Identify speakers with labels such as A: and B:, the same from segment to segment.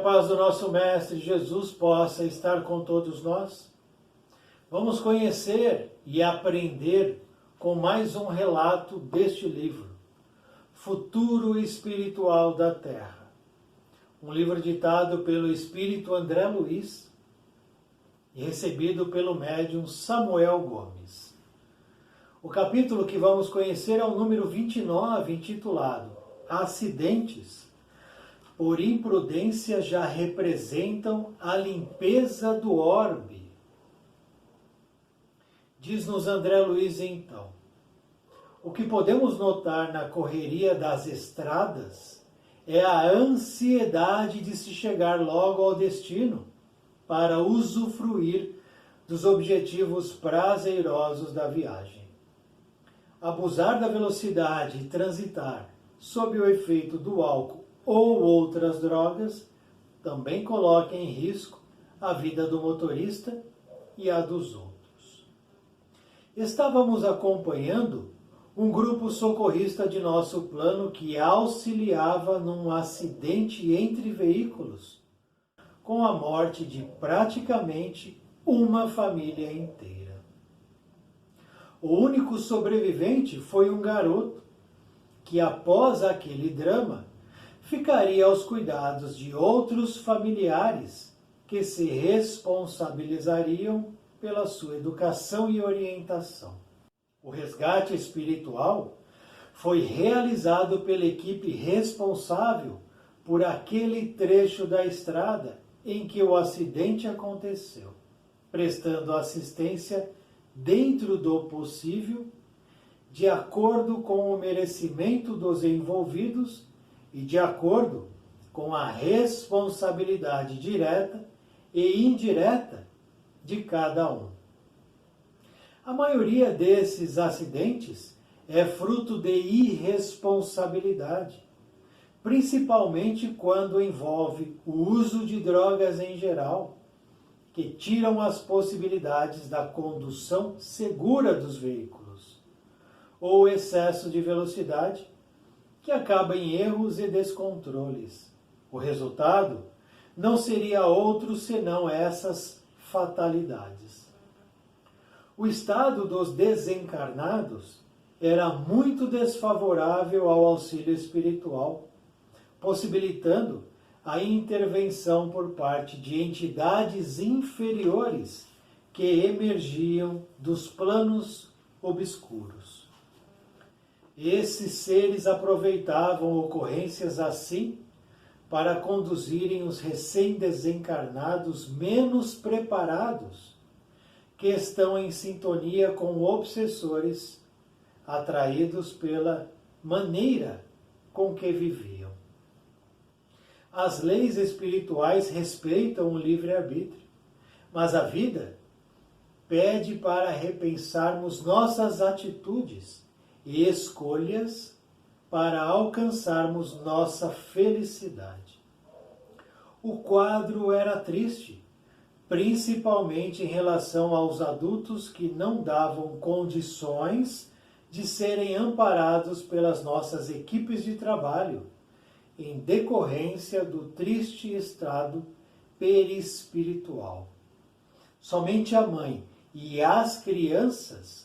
A: paz do nosso Mestre Jesus possa estar com todos nós. Vamos conhecer e aprender com mais um relato deste livro, Futuro Espiritual da Terra. Um livro ditado pelo Espírito André Luiz e recebido pelo médium Samuel Gomes. O capítulo que vamos conhecer é o número 29, intitulado Acidentes, por imprudência, já representam a limpeza do orbe. Diz-nos André Luiz então: o que podemos notar na correria das estradas é a ansiedade de se chegar logo ao destino para usufruir dos objetivos prazerosos da viagem. Abusar da velocidade e transitar sob o efeito do álcool ou outras drogas também coloca em risco a vida do motorista e a dos outros. Estávamos acompanhando um grupo socorrista de nosso plano que auxiliava num acidente entre veículos, com a morte de praticamente uma família inteira. O único sobrevivente foi um garoto que, após aquele drama, ficaria aos cuidados de outros familiares que se responsabilizariam pela sua educação e orientação. O resgate espiritual foi realizado pela equipe responsável por aquele trecho da estrada em que o acidente aconteceu, prestando assistência dentro do possível, de acordo com o merecimento dos envolvidos e de acordo com a responsabilidade direta e indireta de cada um. A maioria desses acidentes é fruto de irresponsabilidade, principalmente quando envolve o uso de drogas em geral, que tiram as possibilidades da condução segura dos veículos, ou excesso de velocidade, que acaba em erros e descontroles. O resultado não seria outro senão essas fatalidades. O estado dos desencarnados era muito desfavorável ao auxílio espiritual, possibilitando a intervenção por parte de entidades inferiores que emergiam dos planos obscuros. Esses seres aproveitavam ocorrências assim para conduzirem os recém-desencarnados menos preparados, que estão em sintonia com obsessores, atraídos pela maneira com que viviam. As leis espirituais respeitam o livre-arbítrio, mas a vida pede para repensarmos nossas atitudes e escolhas para alcançarmos nossa felicidade. O quadro era triste, principalmente em relação aos adultos que não davam condições de serem amparados pelas nossas equipes de trabalho, em decorrência do triste estado perispiritual. Somente a mãe e as crianças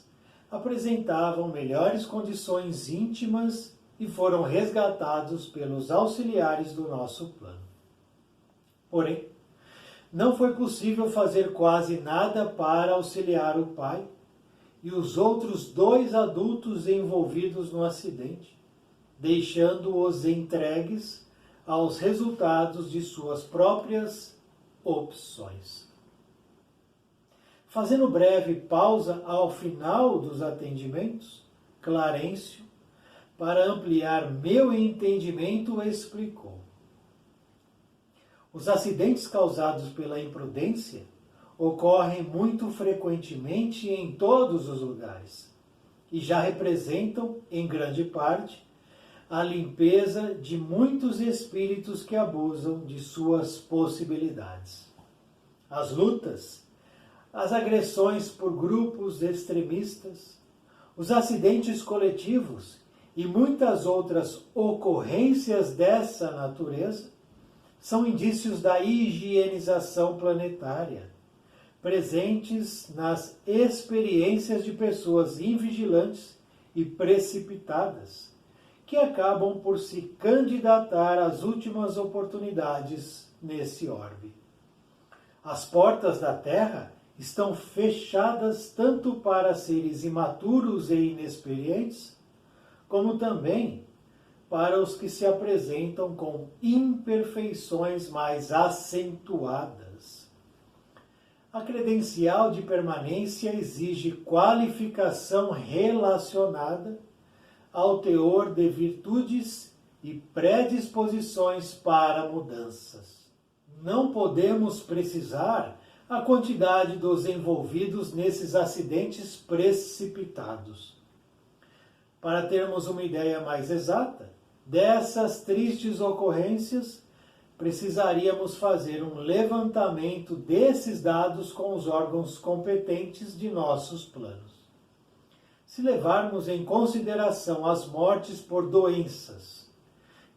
A: apresentavam melhores condições íntimas e foram resgatados pelos auxiliares do nosso plano. Porém, não foi possível fazer quase nada para auxiliar o pai e os outros 2 adultos envolvidos no acidente, deixando-os entregues aos resultados de suas próprias opções. Fazendo breve pausa ao final dos atendimentos, Clarencio, para ampliar meu entendimento, explicou: os acidentes causados pela imprudência ocorrem muito frequentemente em todos os lugares e já representam, em grande parte, a limpeza de muitos espíritos que abusam de suas possibilidades. As lutas, as agressões por grupos extremistas, os acidentes coletivos e muitas outras ocorrências dessa natureza são indícios da higienização planetária, presentes nas experiências de pessoas invigilantes e precipitadas, que acabam por se candidatar às últimas oportunidades nesse orbe. As portas da Terra estão fechadas tanto para seres imaturos e inexperientes, como também para os que se apresentam com imperfeições mais acentuadas. A credencial de permanência exige qualificação relacionada ao teor de virtudes e predisposições para mudanças. Não podemos precisar a quantidade dos envolvidos nesses acidentes precipitados. Para termos uma ideia mais exata dessas tristes ocorrências, precisaríamos fazer um levantamento desses dados com os órgãos competentes de nossos planos. Se levarmos em consideração as mortes por doenças,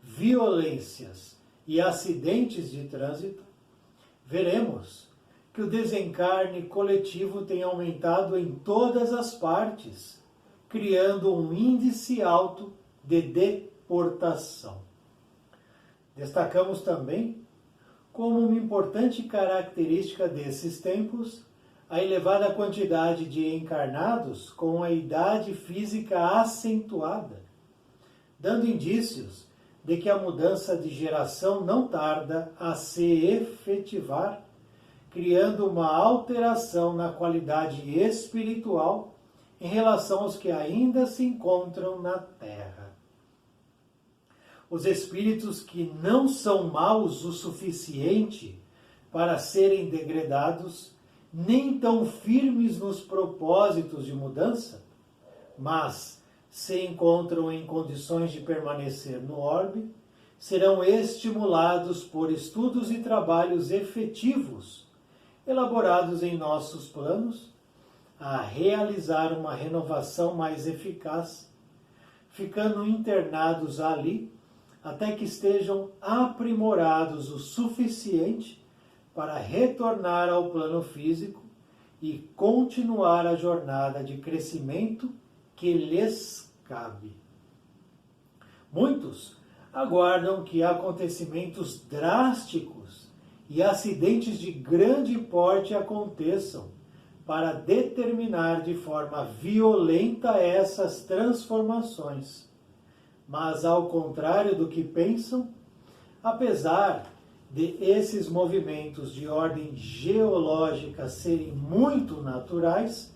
A: violências e acidentes de trânsito, veremos que o desencarne coletivo tem aumentado em todas as partes, criando um índice alto de deportação. Destacamos também, como uma importante característica desses tempos, a elevada quantidade de encarnados com a idade física acentuada, dando indícios de que a mudança de geração não tarda a se efetivar, criando uma alteração na qualidade espiritual em relação aos que ainda se encontram na Terra. Os espíritos que não são maus o suficiente para serem degradados, nem tão firmes nos propósitos de mudança, mas se encontram em condições de permanecer no orbe, serão estimulados por estudos e trabalhos efetivos, elaborados em nossos planos, a realizar uma renovação mais eficaz, ficando internados ali, até que estejam aprimorados o suficiente para retornar ao plano físico e continuar a jornada de crescimento que lhes cabe. Muitos aguardam que acontecimentos drásticos e acidentes de grande porte aconteçam para determinar de forma violenta essas transformações. Mas, ao contrário do que pensam, apesar de esses movimentos de ordem geológica serem muito naturais,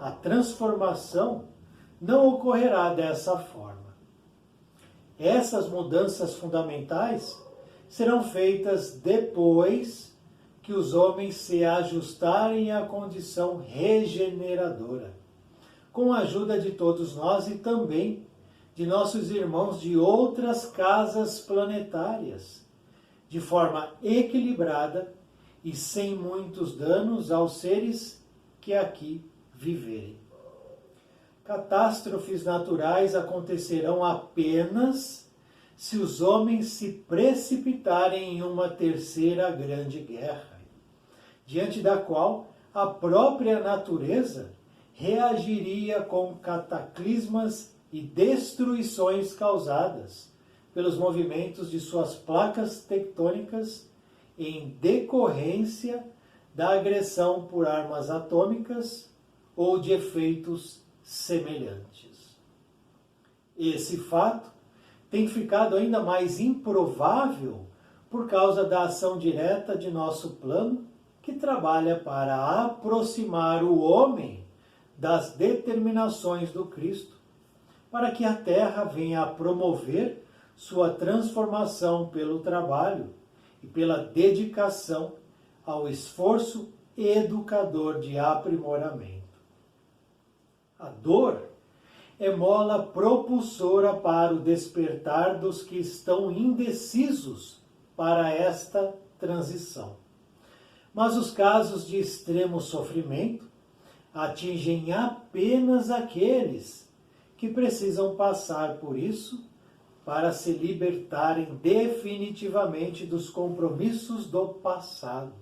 A: a transformação não ocorrerá dessa forma. Essas mudanças fundamentais serão feitas depois que os homens se ajustarem à condição regeneradora, com a ajuda de todos nós e também de nossos irmãos de outras casas planetárias, de forma equilibrada e sem muitos danos aos seres que aqui viverem. Catástrofes naturais acontecerão apenas se os homens se precipitarem em uma terceira grande guerra, diante da qual a própria natureza reagiria com cataclismas e destruições causadas pelos movimentos de suas placas tectônicas em decorrência da agressão por armas atômicas ou de efeitos semelhantes. Esse fato tem ficado ainda mais improvável por causa da ação direta de nosso plano, que trabalha para aproximar o homem das determinações do Cristo, para que a Terra venha a promover sua transformação pelo trabalho e pela dedicação ao esforço educador de aprimoramento. A dor é mola propulsora para o despertar dos que estão indecisos para esta transição. Mas os casos de extremo sofrimento atingem apenas aqueles que precisam passar por isso para se libertarem definitivamente dos compromissos do passado.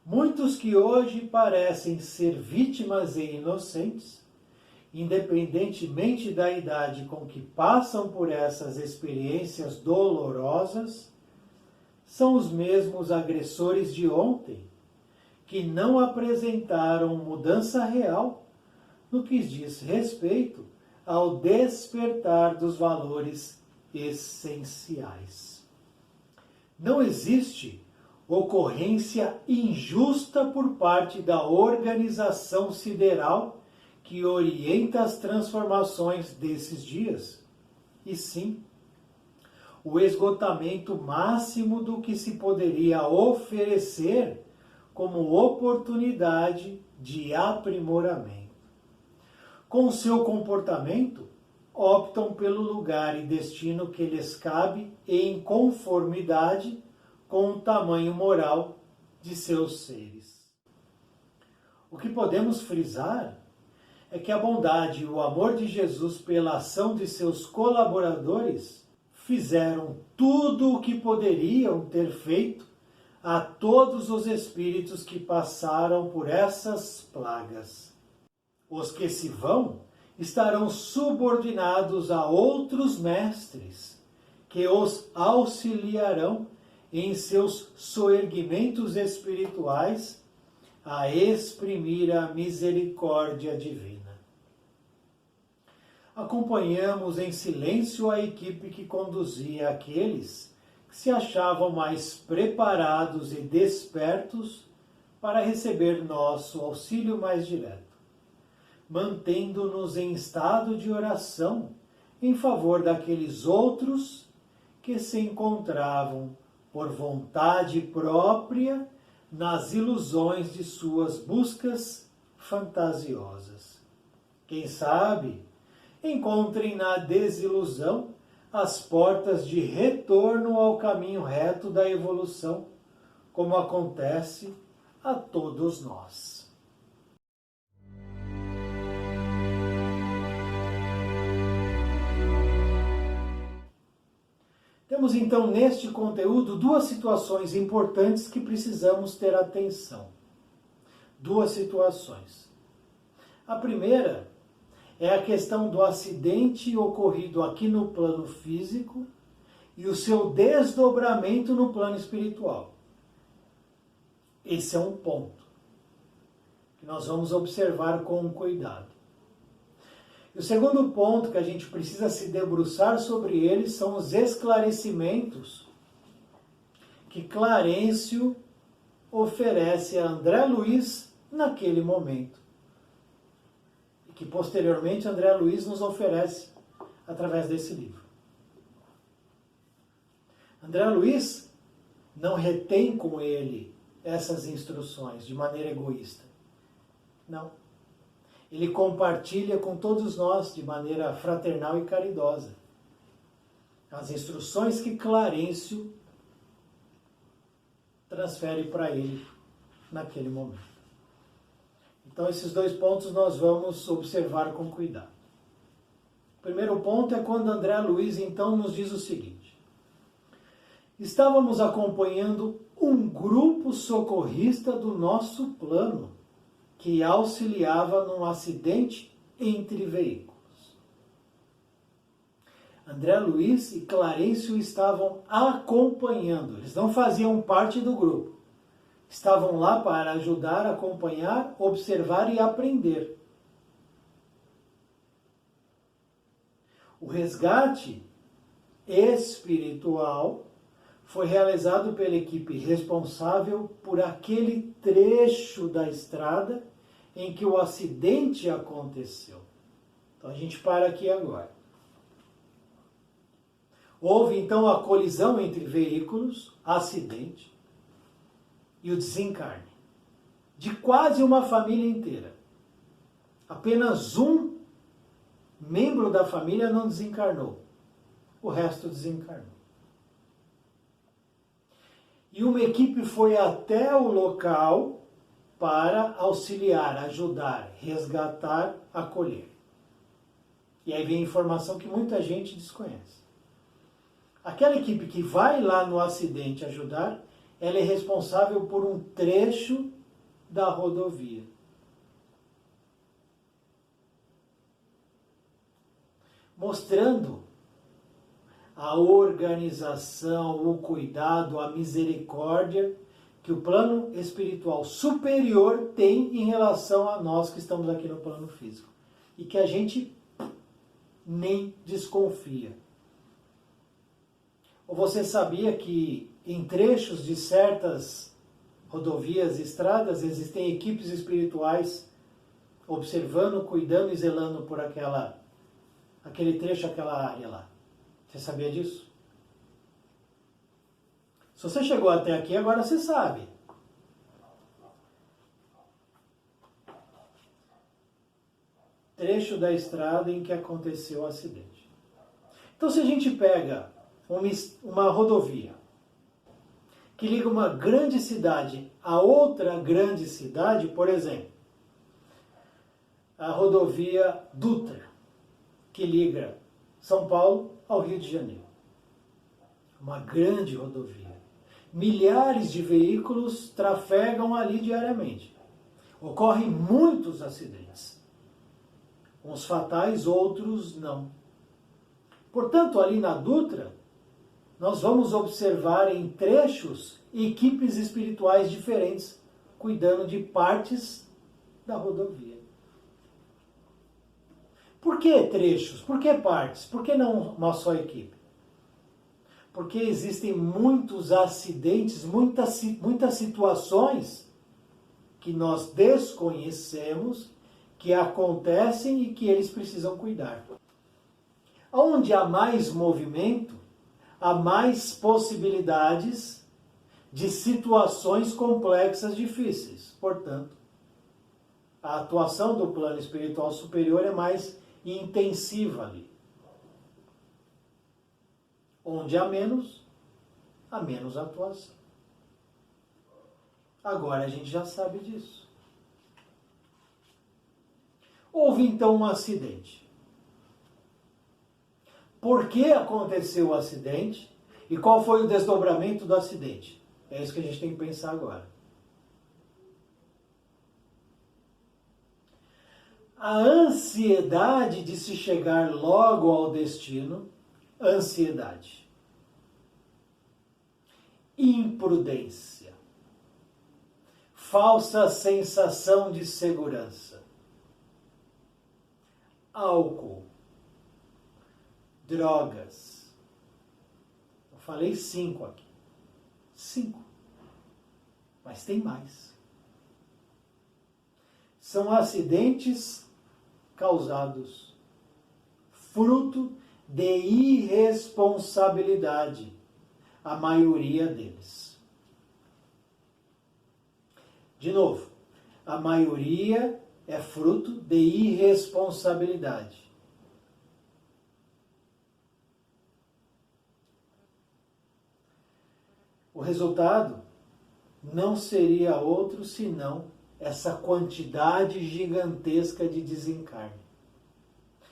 A: Muitos que hoje parecem ser vítimas e inocentes, independentemente da idade com que passam por essas experiências dolorosas, são os mesmos agressores de ontem, que não apresentaram mudança real no que diz respeito ao despertar dos valores essenciais. Não existe ocorrência injusta por parte da organização sideral que orienta as transformações desses dias, e sim, o esgotamento máximo do que se poderia oferecer como oportunidade de aprimoramento. Com seu comportamento, optam pelo lugar e destino que lhes cabe em conformidade com o tamanho moral de seus seres. O que podemos frisar é que a bondade e o amor de Jesus pela ação de seus colaboradores fizeram tudo o que poderiam ter feito a todos os espíritos que passaram por essas plagas. Os que se vão estarão subordinados a outros mestres, que os auxiliarão em seus soerguimentos espirituais a exprimir a misericórdia divina. Acompanhamos em silêncio a equipe que conduzia aqueles que se achavam mais preparados e despertos para receber nosso auxílio mais direto, mantendo-nos em estado de oração em favor daqueles outros que se encontravam, por vontade própria, nas ilusões de suas buscas fantasiosas. Quem sabe, encontrem na desilusão as portas de retorno ao caminho reto da evolução, como acontece a todos nós. Temos então neste conteúdo duas situações importantes que precisamos ter atenção. Duas situações. A primeira é a questão do acidente ocorrido aqui no plano físico e o seu desdobramento no plano espiritual. Esse é um ponto que nós vamos observar com cuidado. E o segundo ponto que a gente precisa se debruçar sobre ele são os esclarecimentos que Clarencio oferece a André Luiz naquele momento. E que posteriormente André Luiz nos oferece através desse livro. André Luiz não retém com ele essas instruções de maneira egoísta. Não. Ele compartilha com todos nós de maneira fraternal e caridosa as instruções que Clarencio transfere para ele naquele momento. Então, esses dois pontos nós vamos observar com cuidado. O primeiro ponto é quando André Luiz, então, nos diz o seguinte: estávamos acompanhando um grupo socorrista do nosso plano, que auxiliava num acidente entre veículos. André Luiz e Clarencio estavam acompanhando, eles não faziam parte do grupo. Estavam lá para ajudar, acompanhar, observar e aprender. O resgate espiritual foi realizado pela equipe responsável por aquele trecho da estrada em que o acidente aconteceu. Então a gente para aqui agora. Houve então a colisão entre veículos, acidente, e o desencarne de quase uma família inteira. Apenas um membro da família não desencarnou. O resto desencarnou. E uma equipe foi até o local para auxiliar, ajudar, resgatar, acolher. E aí vem a informação que muita gente desconhece. Aquela equipe que vai lá no acidente ajudar, ela é responsável por um trecho da rodovia. Mostrando a organização, o cuidado, a misericórdia que o plano espiritual superior tem em relação a nós que estamos aqui no plano físico. E que a gente nem desconfia. Ou você sabia que em trechos de certas rodovias e estradas existem equipes espirituais observando, cuidando e zelando por aquele trecho, aquela área lá? Você sabia disso? Se você chegou até aqui, agora você sabe. Trecho da estrada em que aconteceu o acidente. Então, se a gente pega uma rodovia que liga uma grande cidade a outra grande cidade, por exemplo, a rodovia Dutra, que liga São Paulo ao Rio de Janeiro. Uma grande rodovia. Milhares de veículos trafegam ali diariamente. Ocorrem muitos acidentes. Uns fatais, outros não. Portanto, ali na Dutra, nós vamos observar em trechos equipes espirituais diferentes, cuidando de partes da rodovia. Por que trechos? Por que partes? Por que não uma só equipe? Porque existem muitos acidentes, muitas situações que nós desconhecemos, que acontecem e que eles precisam cuidar. Onde há mais movimento, há mais possibilidades de situações complexas, difíceis. Portanto, a atuação do plano espiritual superior é mais intensiva ali. Onde há menos atuação. Agora a gente já sabe disso. Houve então um acidente. Por que aconteceu o acidente e qual foi o desdobramento do acidente? É isso que a gente tem que pensar agora. A ansiedade de se chegar logo ao destino, ansiedade. Imprudência. Falsa sensação de segurança. Álcool. Drogas. Eu falei 5 aqui. 5. Mas tem mais. São acidentes causados fruto de irresponsabilidade, a maioria deles. De novo, a maioria é fruto de irresponsabilidade. O resultado não seria outro senão essa quantidade gigantesca de desencarne.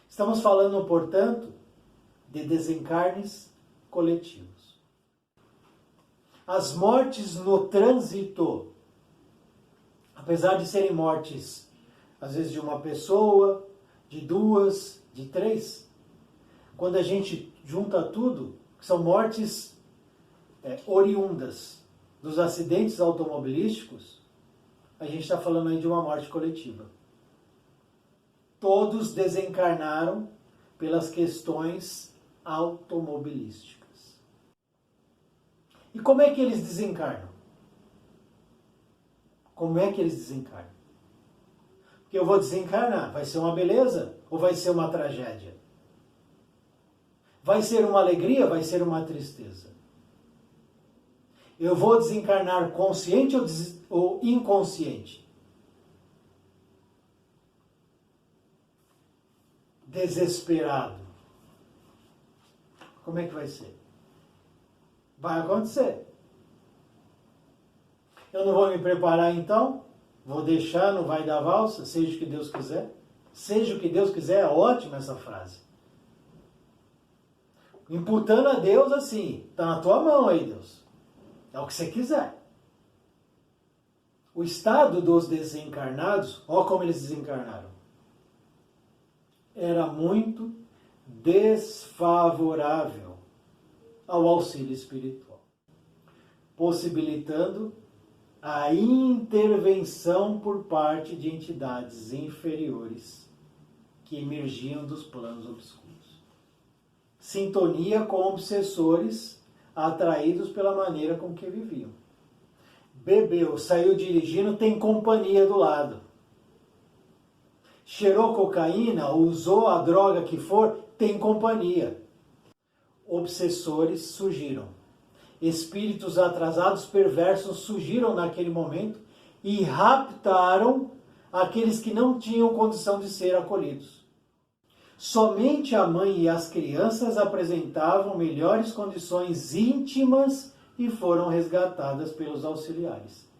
A: Estamos falando, portanto, de desencarnes coletivos. As mortes no trânsito, apesar de serem mortes, às vezes de uma pessoa, de 2, de 3, quando a gente junta tudo, são mortes oriundas dos acidentes automobilísticos, a gente está falando aí de uma morte coletiva. Todos desencarnaram pelas questões automobilísticas. E como é que eles desencarnam? Como é que eles desencarnam? Porque eu vou desencarnar, vai ser uma beleza ou vai ser uma tragédia? Vai ser uma alegria, vai ser uma tristeza? Eu vou desencarnar consciente ou inconsciente? Desesperado. Como é que vai ser? Vai acontecer. Eu não vou me preparar então? Vou deixar, não vai dar valsa? Seja o que Deus quiser. Seja o que Deus quiser, é ótima essa frase. imputando a Deus assim, está na tua mão aí, Deus. É o que você quiser. O estado dos desencarnados, olha como eles desencarnaram, era muito desfavorável ao auxílio espiritual, possibilitando a intervenção por parte de entidades inferiores que emergiam dos planos obscuros. Sintonia com obsessores atraídos pela maneira com que viviam. Bebeu, saiu dirigindo, tem companhia do lado. Cheirou cocaína, usou a droga que for, tem companhia. Obsessores surgiram. Espíritos atrasados, perversos, surgiram naquele momento e raptaram aqueles que não tinham condição de ser acolhidos. Somente a mãe e as crianças apresentavam melhores condições íntimas e foram resgatadas pelos auxiliares.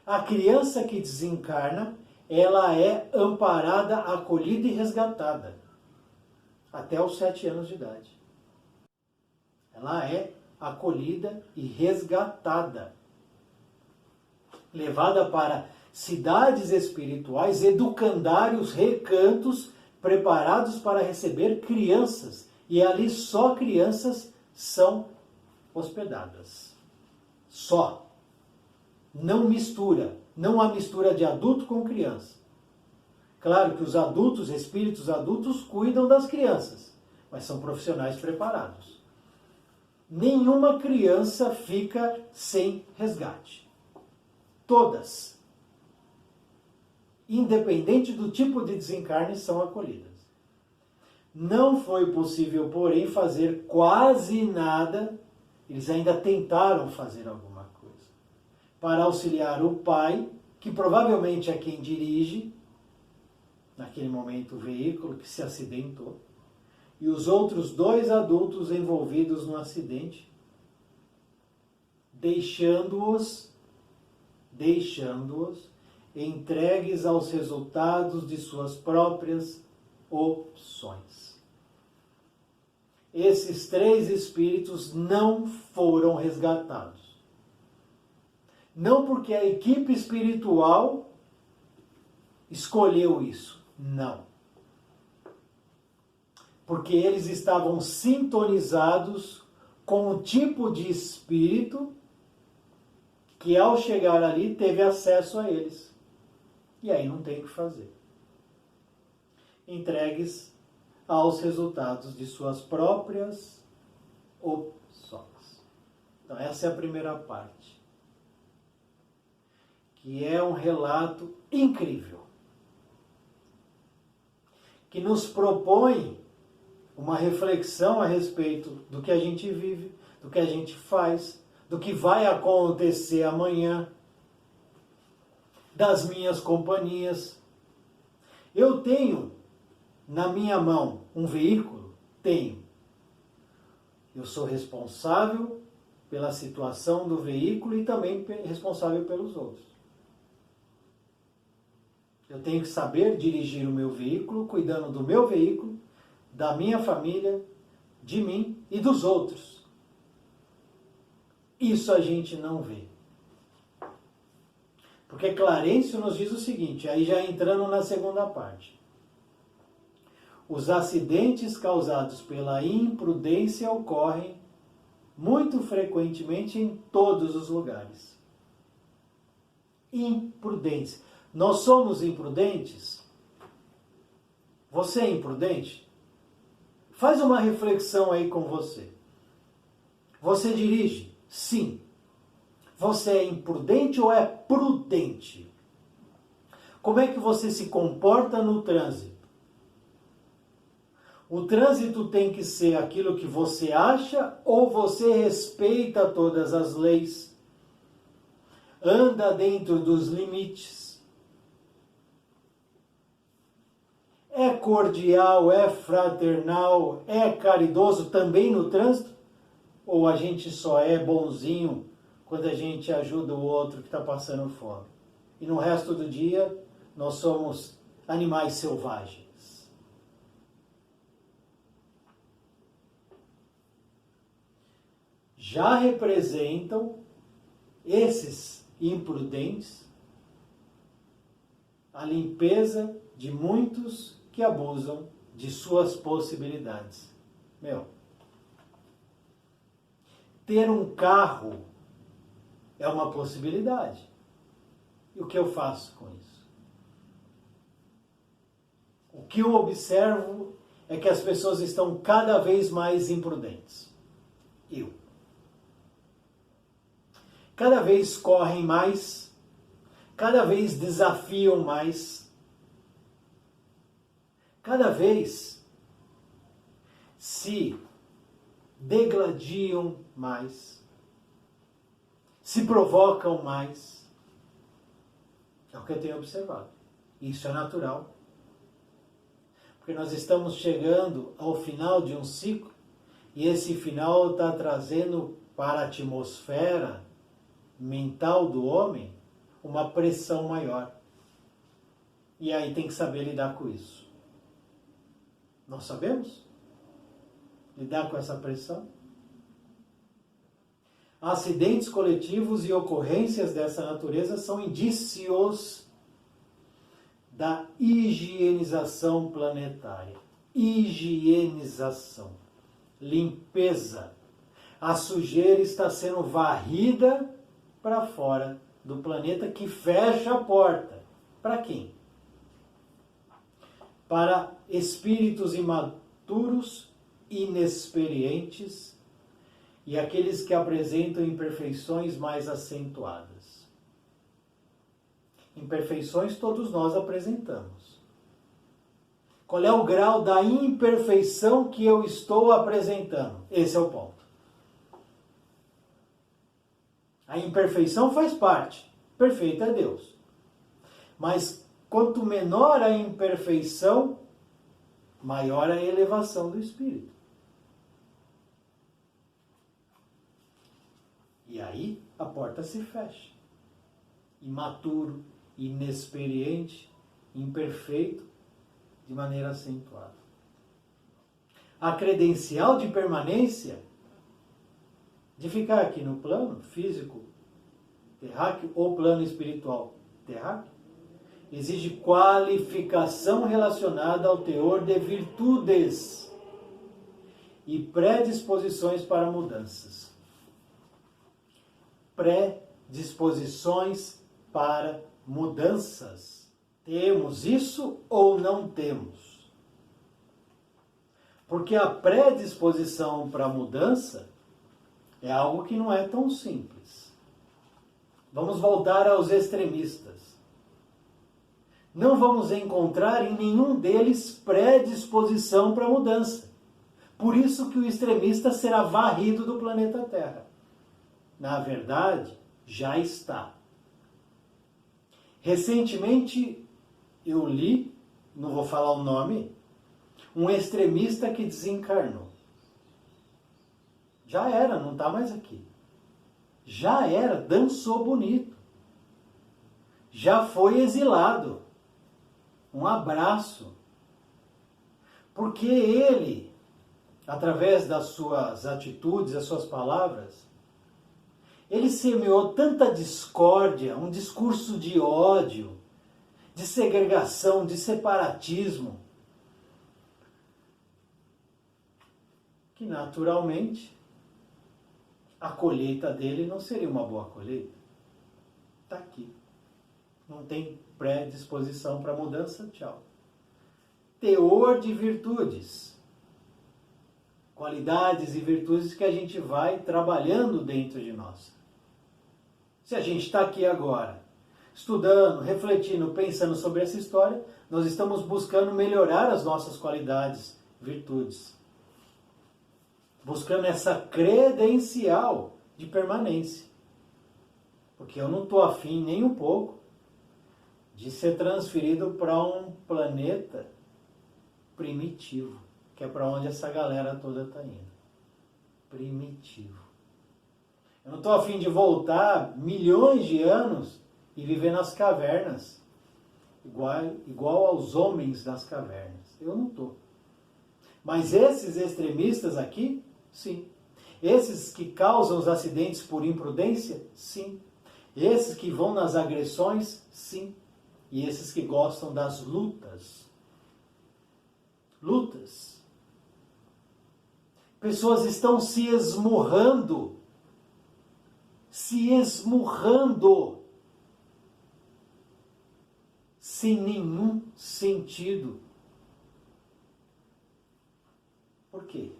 A: A criança que desencarna, ela é amparada, acolhida e resgatada até os 7 anos de idade. Ela é acolhida e resgatada, levada para cidades espirituais, educandários, recantos, preparados para receber crianças. E ali só crianças são hospedadas. Só. Não mistura. Não há mistura de adulto com criança. Claro que os adultos, espíritos adultos, cuidam das crianças, mas são profissionais preparados. Nenhuma criança fica sem resgate. Todas, independente do tipo de desencarne, são acolhidas. Não foi possível, porém, fazer quase nada. Eles ainda tentaram fazer alguma coisa para auxiliar o pai, que provavelmente é quem dirige, naquele momento, o veículo que se acidentou, e os outros 2 adultos envolvidos no acidente, deixando-os entregues aos resultados de suas próprias opções. Esses 3 espíritos não foram resgatados. Não porque a equipe espiritual escolheu isso. Não. Porque eles estavam sintonizados com o tipo de espírito que, ao chegar ali, teve acesso a eles. E aí não tem o que fazer. Entregues aos resultados de suas próprias opções. Então essa é a primeira parte, que é um relato incrível, que nos propõe uma reflexão a respeito do que a gente vive, do que a gente faz, do que vai acontecer amanhã, das minhas companhias. Eu tenho na minha mão um veículo? Tenho. Eu sou responsável pela situação do veículo e também responsável pelos outros. Eu tenho que saber dirigir o meu veículo, cuidando do meu veículo, da minha família, de mim e dos outros. Isso a gente não vê. Porque Clarencio nos diz o seguinte, aí já entrando na segunda parte. Os acidentes causados pela imprudência ocorrem muito frequentemente em todos os lugares. Imprudência. Nós somos imprudentes? Você é imprudente? Faz uma reflexão aí com você. Você dirige? Sim. Você é imprudente ou é prudente? Como é que você se comporta no trânsito? O trânsito tem que ser aquilo que você acha ou você respeita todas as leis? Anda dentro dos limites? É cordial, é fraternal, é caridoso também no trânsito? Ou a gente só é bonzinho quando a gente ajuda o outro que está passando fome? E no resto do dia, nós somos animais selvagens. já representam esses imprudentes a limpeza de muitos que abusam de suas possibilidades. Ter um carro é uma possibilidade. E o que eu faço com isso? O que eu observo é que as pessoas estão cada vez mais imprudentes. Cada vez correm mais, cada vez desafiam mais, cada vez se degladiam mais, se provocam mais. É o que eu tenho observado. Isso é natural. Porque nós estamos chegando ao final de um ciclo e esse final está trazendo para a atmosfera mental do homem uma pressão maior. E aí tem que saber lidar com isso. Nós sabemos lidar com essa pressão? Acidentes coletivos e ocorrências dessa natureza são indícios da higienização planetária. Higienização. Limpeza. A sujeira está sendo varrida para fora do planeta, que fecha a porta. Para quem? Para espíritos imaturos, inexperientes e aqueles que apresentam imperfeições mais acentuadas. Imperfeições todos nós apresentamos. Qual é o grau da imperfeição que eu estou apresentando? Esse é o ponto. A imperfeição faz parte. Perfeito é Deus. Mas quanto menor a imperfeição, maior a elevação do espírito. E aí a porta se fecha. Imaturo, inexperiente, imperfeito, de maneira acentuada. A credencial de permanência de ficar aqui no plano físico terráqueo ou plano espiritual terráqueo exige qualificação relacionada ao teor de virtudes e predisposições para mudanças. Predisposições para mudanças. Temos isso ou não temos? Porque a predisposição para a mudança é algo que não é tão simples. Vamos voltar aos extremistas. Não vamos encontrar em nenhum deles predisposição para a mudança. Por isso que o extremista será varrido do planeta Terra. Na verdade, já está. Recentemente eu li, não vou falar o nome, um extremista que desencarnou. Já era, não está mais aqui. Já era, dançou bonito. Já foi exilado. Um abraço. Porque ele, através das suas atitudes, das suas palavras, ele semeou tanta discórdia, um discurso de ódio, de segregação, de separatismo, que naturalmente a colheita dele não seria uma boa colheita. Está aqui. Não tem predisposição para mudança, tchau. Teor de virtudes. Qualidades e virtudes que a gente vai trabalhando dentro de nós. Se a gente está aqui agora, estudando, refletindo, pensando sobre essa história, nós estamos buscando melhorar as nossas qualidades, virtudes. Buscando essa credencial de permanência. Porque eu não estou afim nem um pouco de ser transferido para um planeta primitivo, que é para onde essa galera toda está indo. Primitivo. Eu não estou afim de voltar milhões de anos e viver nas cavernas, igual aos homens das cavernas. Eu não estou. Mas esses extremistas aqui, sim. Esses que causam os acidentes por imprudência? Sim. Esses que vão nas agressões? Sim. E esses que gostam das lutas? Lutas. Pessoas estão se esmurrando. Se esmurrando. Sem nenhum sentido. Por quê?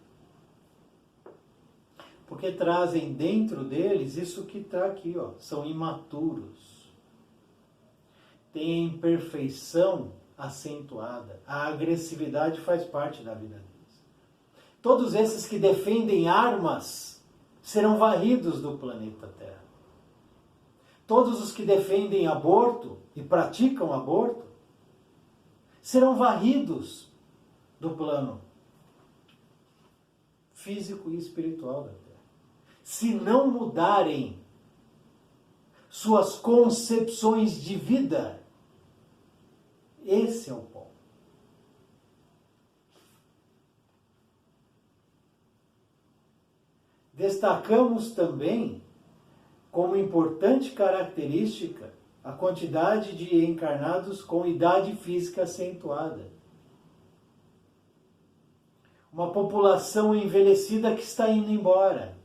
A: Porque trazem dentro deles isso que está aqui, ó, são imaturos. Tem imperfeição acentuada. A agressividade faz parte da vida deles. Todos esses que defendem armas serão varridos do planeta Terra. Todos os que defendem aborto e praticam aborto serão varridos do plano físico e espiritual da Terra. Se não mudarem suas concepções de vida, esse é o ponto. Destacamos também, como importante característica, a quantidade de encarnados com idade física acentuada. Uma população envelhecida que está indo embora,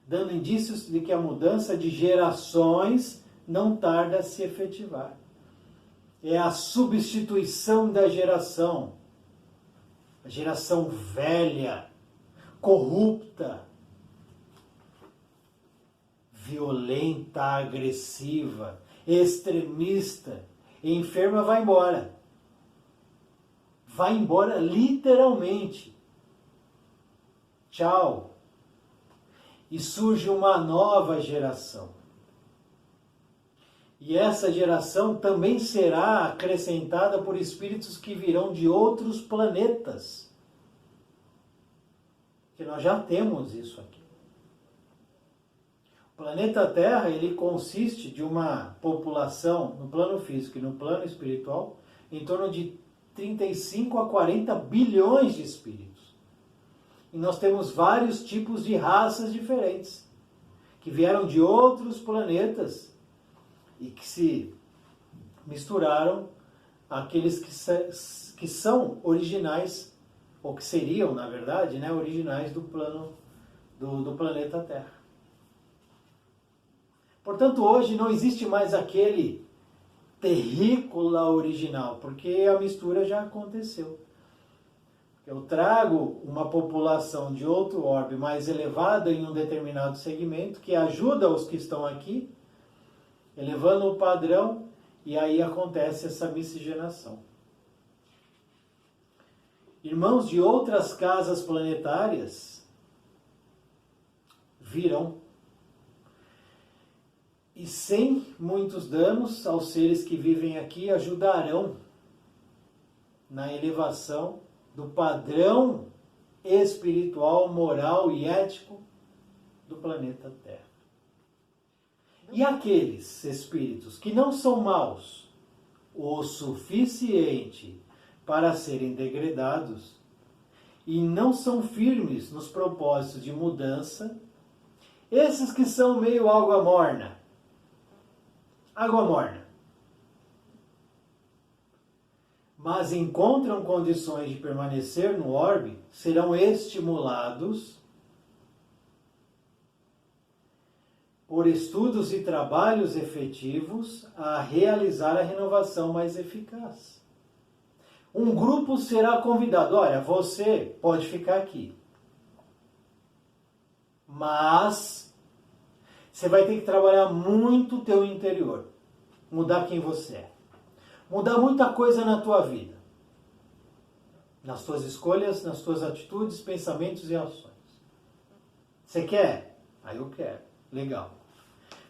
A: dando indícios de que a mudança de gerações não tarda a se efetivar. É a substituição da geração. A geração velha, corrupta, violenta, agressiva, extremista, enferma, vai embora. Vai embora literalmente. Tchau. E surge uma nova geração. E essa geração também será acrescentada por espíritos que virão de outros planetas. Que nós já temos isso aqui. O planeta Terra, ele consiste de uma população, no plano físico e no plano espiritual, em torno de 35 a 40 bilhões de espíritos. E nós temos vários tipos de raças diferentes, que vieram de outros planetas e que se misturaram àqueles que são originais, ou que seriam, na verdade, né, originais do plano do planeta Terra. Portanto, hoje não existe mais aquele terrícola original, porque a mistura já aconteceu. Eu trago uma população de outro orbe mais elevada em um determinado segmento, que ajuda os que estão aqui, elevando o padrão, e aí acontece essa miscigenação. Irmãos de outras casas planetárias virão, e sem muitos danos aos seres que vivem aqui, ajudarão na elevação do padrão espiritual, moral e ético do planeta Terra. E aqueles espíritos que não são maus o suficiente para serem degradados e não são firmes nos propósitos de mudança, esses que são meio água morna, mas encontram condições de permanecer no orbe, serão estimulados por estudos e trabalhos efetivos a realizar a renovação mais eficaz. Um grupo será convidado, olha, você pode ficar aqui, mas você vai ter que trabalhar muito o teu interior, mudar quem você é. Mudar muita coisa na tua vida. Nas tuas escolhas, nas tuas atitudes, pensamentos e ações. Você quer? Aí eu quero. Legal.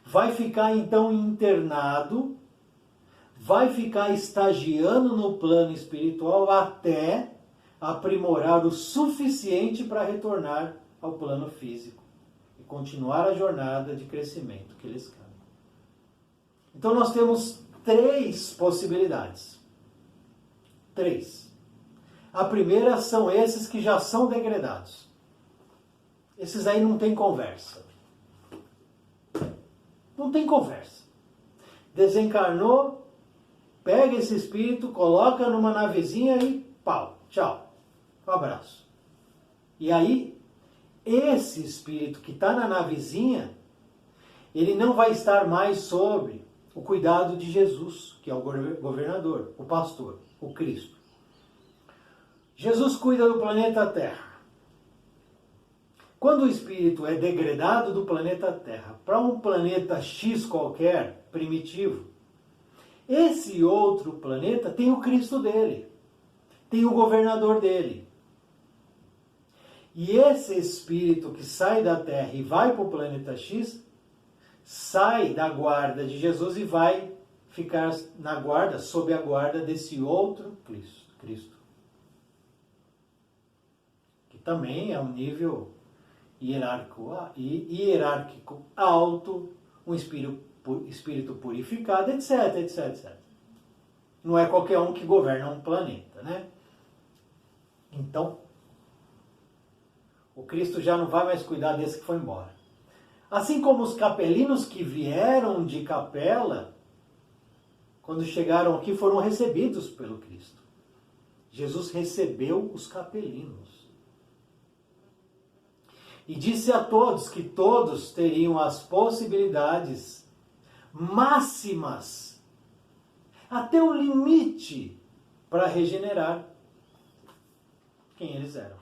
A: Vai ficar então internado, vai ficar estagiando no plano espiritual até aprimorar o suficiente para retornar ao plano físico e continuar a jornada de crescimento que eles querem. Então nós temos 3 possibilidades. 3. A primeira são esses que já são degredados. Esses aí não tem conversa. Não tem conversa. Desencarnou, pega esse espírito, coloca numa navezinha e pau, tchau. Um abraço. E aí, esse espírito que está na navezinha, ele não vai estar mais sob o cuidado de Jesus, que é o governador, o pastor, o Cristo. Jesus cuida do planeta Terra. Quando o espírito é degradado do planeta Terra para um planeta X qualquer, primitivo, esse outro planeta tem o Cristo dele, tem o governador dele. E esse espírito que sai da Terra e vai para o planeta X, sai da guarda de Jesus e vai ficar na guarda, sob a guarda desse outro Cristo. Que também é um nível hierárquico alto, um espírito purificado, etc, etc, etc. Não é qualquer um que governa um planeta, né? Então, o Cristo já não vai mais cuidar desse que foi embora. Assim como os capelinos que vieram de Capela, quando chegaram aqui, foram recebidos pelo Cristo. Jesus recebeu os capelinos. E disse a todos que todos teriam as possibilidades máximas, até o limite, para regenerar quem eles eram.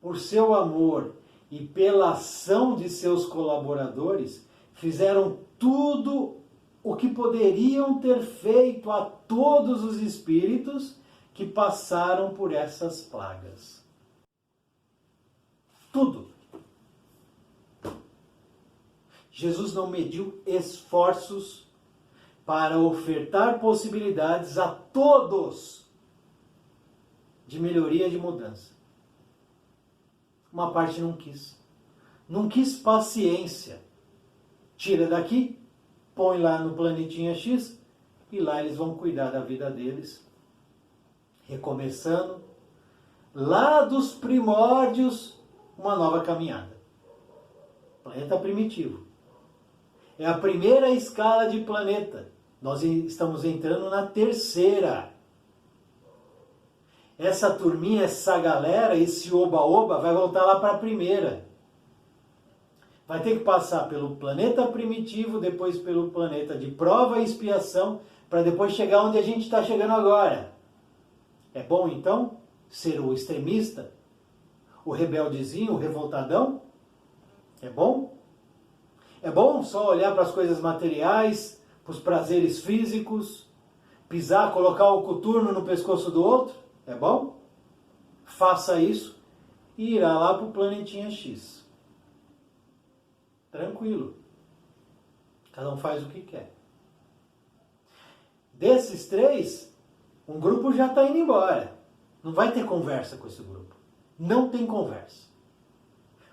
A: Por seu amor e pela ação de seus colaboradores, fizeram tudo o que poderiam ter feito a todos os espíritos que passaram por essas plagas. Tudo. Jesus não mediu esforços para ofertar possibilidades a todos de melhoria e de mudança. Uma parte não quis. Não quis paciência. Tira daqui, põe lá no planetinha X e lá eles vão cuidar da vida deles. Recomeçando, lá dos primórdios, uma nova caminhada. Planeta primitivo. É a primeira escala de planeta. Nós estamos entrando na terceira. Essa turminha, essa galera, esse oba-oba vai voltar lá para a primeira. Vai ter que passar pelo planeta primitivo, depois pelo planeta de prova e expiação, para depois chegar onde a gente está chegando agora. É bom, então, ser o extremista, o rebeldezinho, o revoltadão? É bom? É bom só olhar para as coisas materiais, para os prazeres físicos, pisar, colocar o coturno no pescoço do outro? É bom? Faça isso e irá lá para o planetinha X. Tranquilo. Cada um faz o que quer. Desses três, um grupo já está indo embora. Não vai ter conversa com esse grupo. Não tem conversa.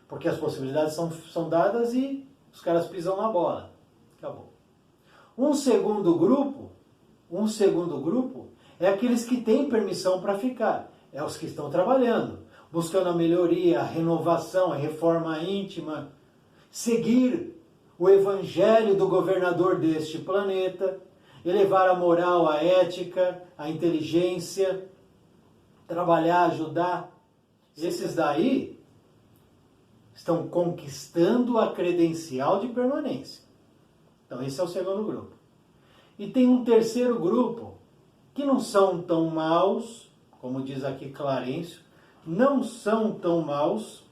A: Porque as possibilidades são dadas e os caras pisam na bola. Acabou. Um segundo grupo é aqueles que têm permissão para ficar. É os que estão trabalhando, buscando a melhoria, a renovação, a reforma íntima, seguir o evangelho do governador deste planeta, elevar a moral, a ética, a inteligência, trabalhar, ajudar. Esses daí estão conquistando a credencial de permanência. Então esse é o segundo grupo. E tem um terceiro grupo, que não são tão maus, como diz aqui Clarencio, não são tão maus,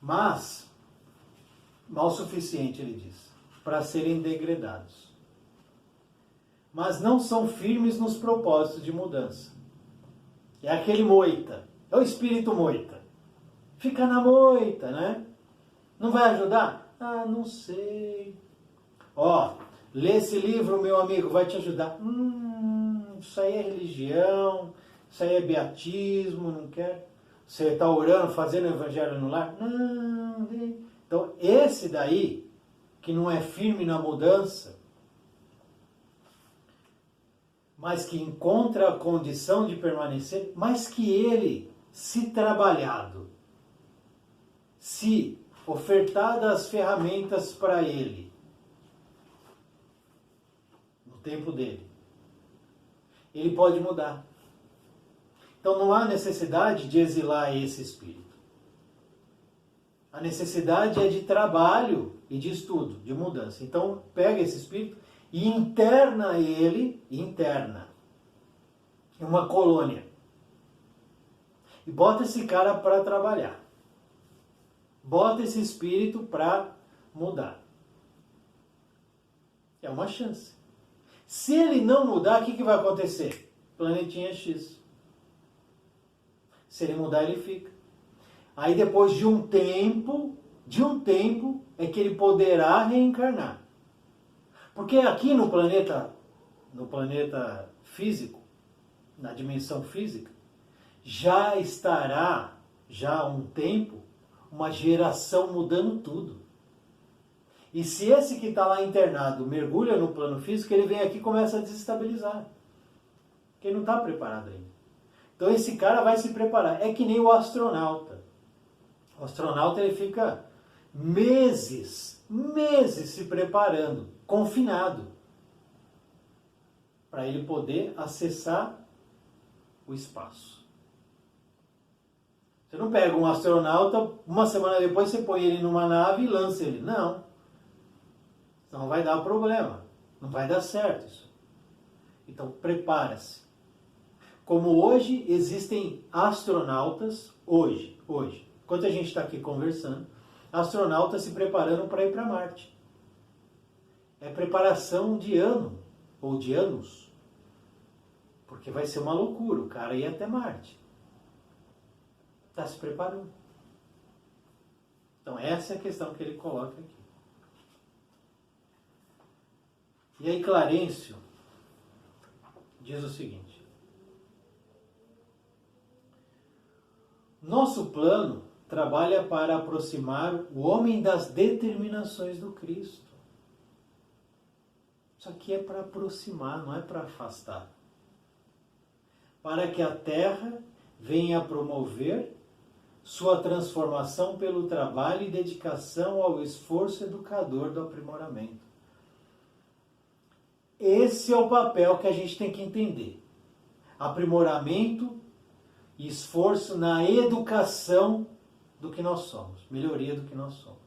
A: mas mal suficiente, ele diz, para serem degradados. Mas não são firmes nos propósitos de mudança. É aquele moita, é o espírito moita. Fica na moita, né? Não vai ajudar? Ah, não sei. Ó, lê esse livro, meu amigo, vai te ajudar. Isso aí é religião, isso aí é beatismo, não quer. Você está orando, fazendo o evangelho no lar? Não. Então, esse daí, que não é firme na mudança, mas que encontra a condição de permanecer, mas que ele, se trabalhado, se ofertadas as ferramentas para ele, no tempo dele, ele pode mudar. Então não há necessidade de exilar esse espírito. A necessidade é de trabalho e de estudo, de mudança. Então pega esse espírito e interna ele, em uma colônia. E bota esse cara para trabalhar. Bota esse espírito para mudar. É uma chance. Se ele não mudar, o que vai acontecer? Planetinha X. Se ele mudar, ele fica. Aí depois de um tempo, é que ele poderá reencarnar. Porque aqui no planeta físico, na dimensão física, já estará, já há um tempo, uma geração mudando tudo. E se esse que está lá internado mergulha no plano físico, ele vem aqui e começa a desestabilizar. Porque ele não está preparado ainda. Então esse cara vai se preparar. É que nem o astronauta. O astronauta ele fica meses se preparando, confinado, para ele poder acessar o espaço. Você não pega um astronauta, uma semana depois você põe ele numa nave e lança ele. Não. Não vai dar problema. Não vai dar certo isso. Então prepara-se. Como hoje existem astronautas, hoje, enquanto a gente está aqui conversando, astronautas se preparando para ir para Marte. É preparação de ano, ou de anos. Porque vai ser uma loucura, o cara ir até Marte. Está se preparando. Então essa é a questão que ele coloca aqui. E aí Clarencio diz o seguinte: nosso plano trabalha para aproximar o homem das determinações do Cristo. Isso aqui é para aproximar, não é para afastar. Para que a Terra venha a promover sua transformação pelo trabalho e dedicação ao esforço educador do aprimoramento. Esse é o papel que a gente tem que entender. Aprimoramento e esforço na educação do que nós somos, melhoria do que nós somos.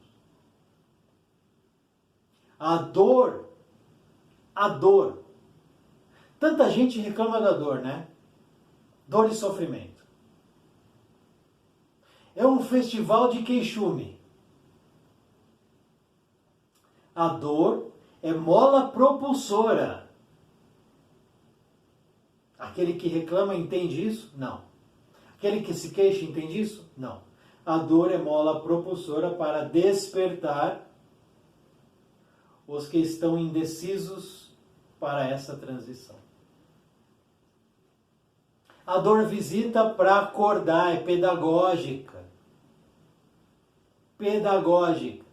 A: A dor, tanta gente reclama da dor, né? Dor e sofrimento. É um festival de queixume. A dor é mola propulsora. Aquele que reclama entende isso? Não. Aquele que se queixa entende isso? Não. A dor é mola propulsora para despertar os que estão indecisos para essa transição. A dor visita para acordar, é pedagógica. Pedagógica.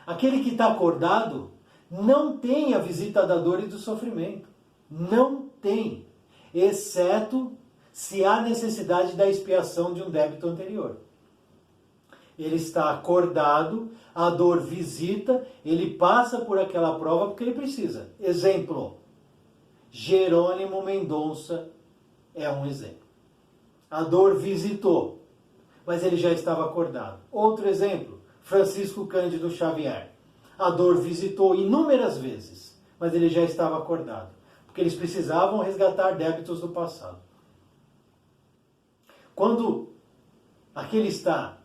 A: Aquele que está acordado não tem a visita da dor e do sofrimento. Não tem. Exceto se há necessidade da expiação de um débito anterior. Ele está acordado, a dor visita, ele passa por aquela prova porque ele precisa. Exemplo, Jerônimo Mendonça é um exemplo. A dor visitou, mas ele já estava acordado. Outro exemplo, Francisco Cândido Xavier. A dor visitou inúmeras vezes, mas ele já estava acordado, porque eles precisavam resgatar débitos do passado. Quando aquele está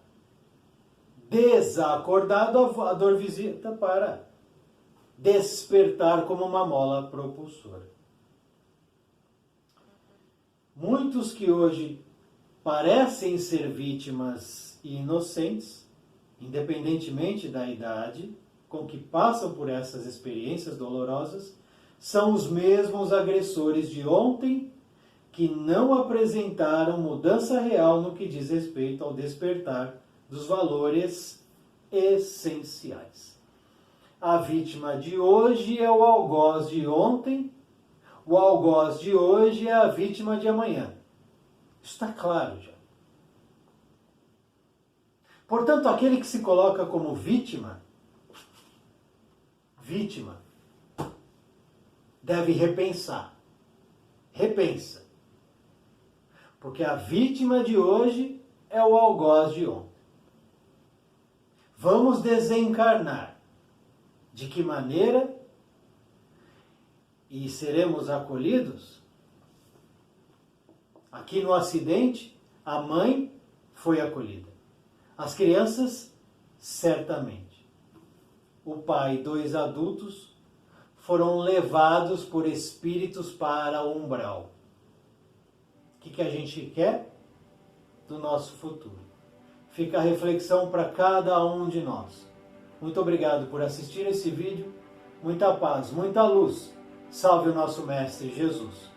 A: desacordado, a dor visita para despertar como uma mola propulsora. Muitos que hoje parecem ser vítimas e inocentes, independentemente da idade, com que passam por essas experiências dolorosas, são os mesmos agressores de ontem que não apresentaram mudança real no que diz respeito ao despertar dos valores essenciais. A vítima de hoje é o algoz de ontem, O algoz de hoje é a vítima de amanhã. Isso está claro já. Portanto, aquele que se coloca como vítima, deve repensar. Repensa. Porque a vítima de hoje é o algoz de ontem. Vamos desencarnar. De que maneira? E seremos acolhidos? Aqui no acidente, a mãe foi acolhida. As crianças, certamente. O pai e 2 adultos foram levados por espíritos para o umbral. O que a gente quer do nosso futuro? Fica a reflexão para cada um de nós. Muito obrigado por assistir esse vídeo. Muita paz, muita luz. Salve o nosso Mestre Jesus.